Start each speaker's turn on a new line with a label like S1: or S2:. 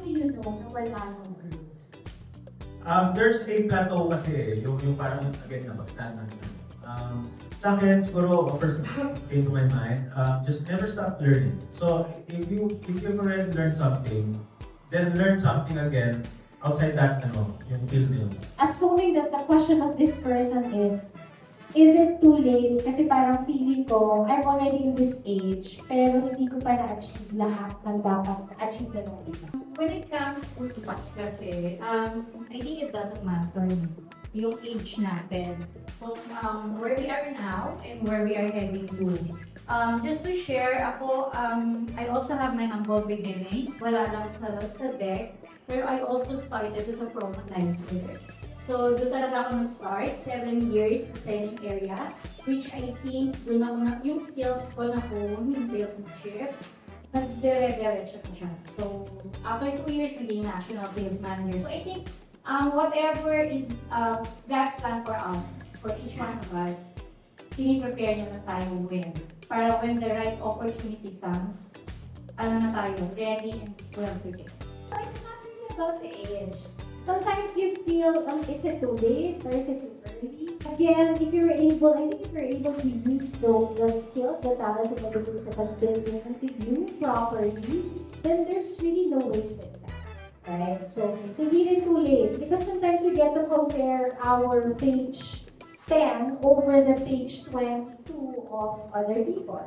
S1: do you know na wala nang growth?
S2: There's a plateau kasi yung parang again na basta na. Sa akin, siguro, first came to my mind, just never stop learning. So, if you've already learned something, then learn something again outside that, yung field na yun.
S1: Assuming that the question of this person is it too late? Kasi parang feeling ko, I'm already in this age, pero hindi ko pa na-achieve lahat ng dapat na-achieve na nung iba.
S3: When it comes to touch kasi, I think it doesn't matter yung age natin. So, where we are now and where we are heading to. Just to share, ako, I also have my humble beginnings. Wala lang sa deck. Pero I also started as a promo lifer. So, doon talaga ako nag-start, 7 years sa selling area, which I think doon ako yung skills ko na home, yung salesmanship, nagdire-diretso na siya. So, after 2 years, naging national sales manager. So, I think whatever is God's plan for us, for each one of us, piniprepare niya na tayo win. Para when the right opportunity comes, na tayo, ready and well prepared.
S1: So, it's not really about the age. Sometimes you feel, is it too late or is it too early? Again, if you're able to use those skills, the talents and abilities that has been given to you properly, then there's really no wasted time, right? So, hindi rin too late because sometimes we get to compare our page 10 over the page 22 of other people.